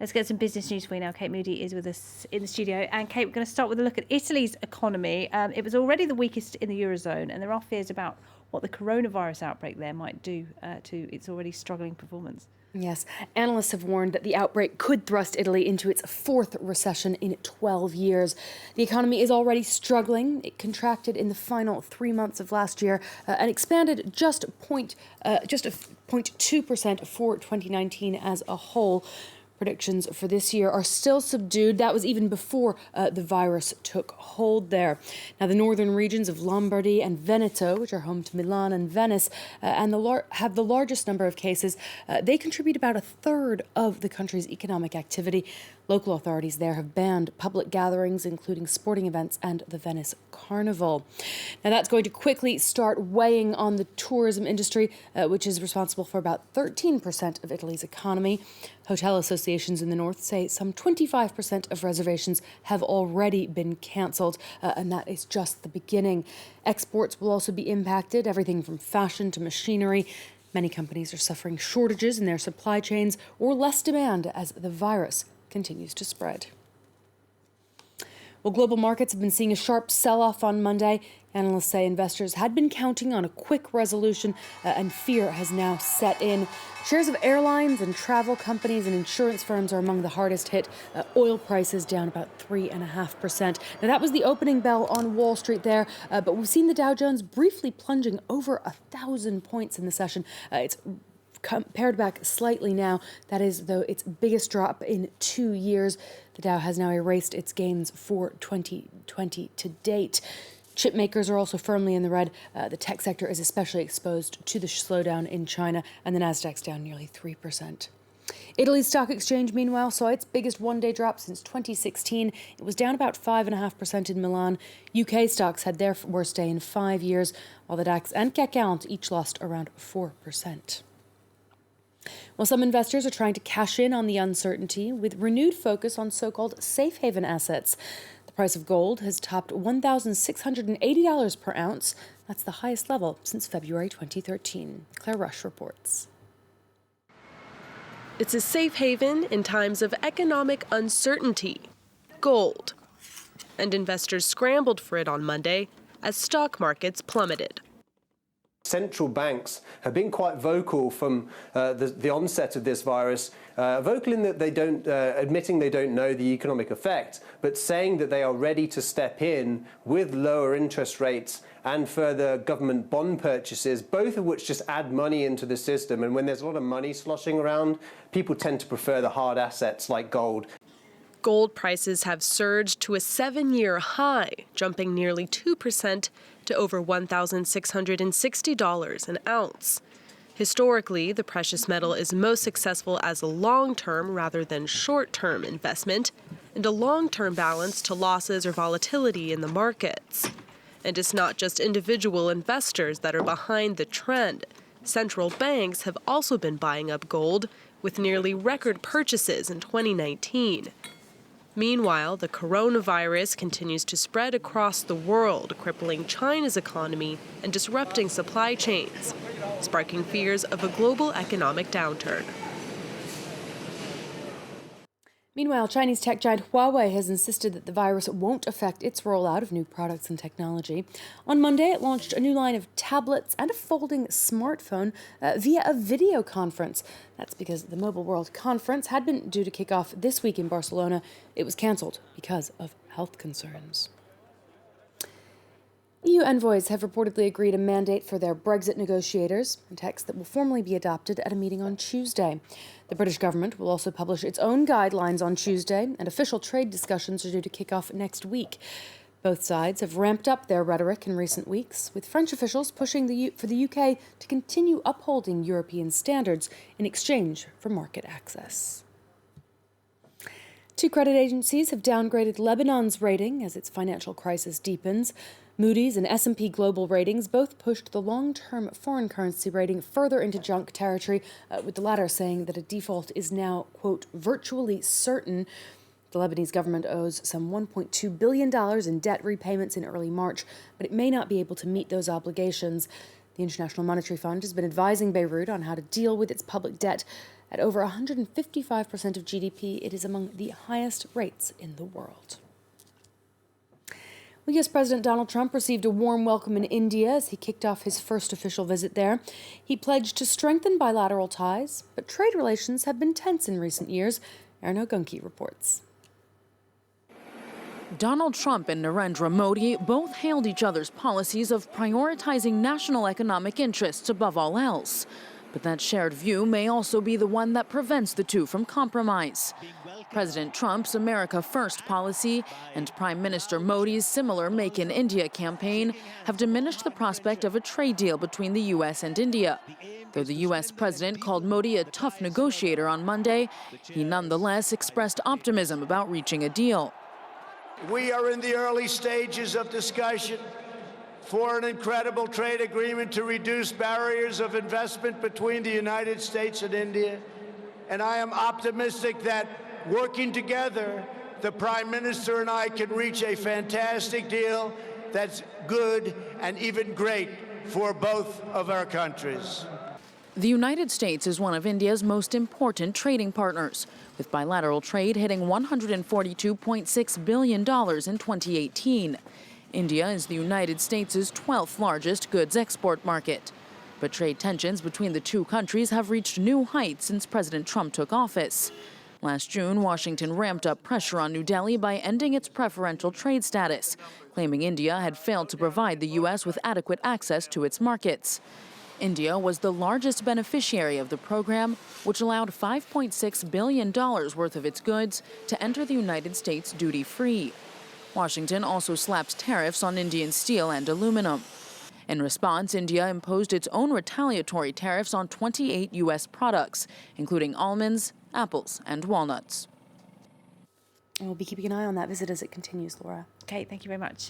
Let's get some business news for you now. Kate Moody is with us in the studio. And Kate, we're going to start with a look at Italy's economy. It was already the weakest in the Eurozone, and there are fears about what the coronavirus outbreak there might do to its already struggling performance. Yes, analysts have warned that the outbreak could thrust Italy into its fourth recession in 12 years. The economy is already struggling. It contracted in the final 3 months of last year and expanded just 0.2% for 2019 as a whole. Predictions for this year are still subdued. That was even before the virus took hold there. Now, the northern regions of Lombardy and Veneto, which are home to Milan and Venice, have the largest number of cases. They contribute about a third of the country's economic activity. Local authorities there have banned public gatherings, including sporting events and the Venice Carnival. Now, that's going to quickly start weighing on the tourism industry, which is responsible for about 13% of Italy's economy. Hotel associations in the north say some 25% of reservations have already been cancelled, and that is just the beginning. Exports will also be impacted, everything from fashion to machinery. Many companies are suffering shortages in their supply chains or less demand as the virus continues to spread. Well, global markets have been seeing a sharp sell-off on Monday. Analysts say investors had been counting on a quick resolution, and fear has now set in. Shares of airlines and travel companies and insurance firms are among the hardest hit. Oil prices down about 3.5%. Now, that was the opening bell on Wall Street there, but we've seen the Dow Jones briefly plunging over 1,000 points in the session. It's pared back slightly now. That is, though, its biggest drop in 2 years. The Dow has now erased its gains for 2020 to date. Chip makers are also firmly in the red. The tech sector is especially exposed to the slowdown in China, and the Nasdaq's down nearly 3%. Italy's stock exchange, meanwhile, saw its biggest one-day drop since 2016. It was down about 5.5% in Milan. UK stocks had their worst day in 5 years, while the DAX and CAC 40 each lost around 4%. Well, some investors are trying to cash in on the uncertainty with renewed focus on so-called safe haven assets. The price of gold has topped $1,680 per ounce. That's the highest level since February 2013. Claire Rush reports. It's a safe haven in times of economic uncertainty, gold. And investors scrambled for it on Monday as stock markets plummeted. Central banks have been quite vocal from the onset of this virus, vocal in that they don't, admitting they don't know the economic effect, but saying that they are ready to step in with lower interest rates and further government bond purchases, both of which just add money into the system. And when there's a lot of money sloshing around, people tend to prefer the hard assets like gold. Gold prices have surged to a 7-year high, jumping nearly 2% to over $1,660 an ounce. Historically, the precious metal is most successful as a long-term rather than short-term investment, and a long-term balance to losses or volatility in the markets. And it's not just individual investors that are behind the trend. Central banks have also been buying up gold, with nearly record purchases in 2019. Meanwhile, the coronavirus continues to spread across the world, crippling China's economy and disrupting supply chains, sparking fears of a global economic downturn. Meanwhile, Chinese tech giant Huawei has insisted that the virus won't affect its rollout of new products and technology. On Monday, it launched a new line of tablets and a folding smartphone via a video conference. That's because the Mobile World Conference had been due to kick off this week in Barcelona. It was cancelled because of health concerns. EU envoys have reportedly agreed a mandate for their Brexit negotiators, a text that will formally be adopted at a meeting on Tuesday. The British government will also publish its own guidelines on Tuesday, and official trade discussions are due to kick off next week. Both sides have ramped up their rhetoric in recent weeks, with French officials pushing for the UK to continue upholding European standards in exchange for market access. 2 credit agencies have downgraded Lebanon's rating as its financial crisis deepens. Moody's and S&P Global Ratings both pushed the long-term foreign currency rating further into junk territory, with the latter saying that a default is now, quote, virtually certain. The Lebanese government owes some $1.2 billion in debt repayments in early March, but it may not be able to meet those obligations. The International Monetary Fund has been advising Beirut on how to deal with its public debt, At over 155% of GDP, it is among the highest rates in the world. Well, US President Donald Trump received a warm welcome in India as he kicked off his first official visit there. He pledged to strengthen bilateral ties, but trade relations have been tense in recent years. Arno Gunki reports. Donald Trump and Narendra Modi both hailed each other's policies of prioritizing national economic interests above all else. But that shared view may also be the one that prevents the two from compromise. President Trump's America First policy and Prime Minister Modi's similar Make in India campaign have diminished the prospect of a trade deal between the U.S. and India. Though the U.S. president called Modi a tough negotiator on Monday, he nonetheless expressed optimism about reaching a deal. We are in the early stages of discussion for an incredible trade agreement to reduce barriers of investment between the United States and India. And I am optimistic that working together, the Prime Minister and I can reach a fantastic deal that's good and even great for both of our countries. The United States is one of India's most important trading partners, with bilateral trade hitting $142.6 billion in 2018. India is the United States' 12th largest goods export market. But trade tensions between the two countries have reached new heights since President Trump took office. Last June, Washington ramped up pressure on New Delhi by ending its preferential trade status, claiming India had failed to provide the U.S. with adequate access to its markets. India was the largest beneficiary of the program, which allowed $5.6 billion worth of its goods to enter the United States duty-free. Washington also slapped tariffs on Indian steel and aluminum. In response, India imposed its own retaliatory tariffs on 28 U.S. products, including almonds, apples, and walnuts. And we'll be keeping an eye on that visit as it continues, Laura. Kate, thank you very much.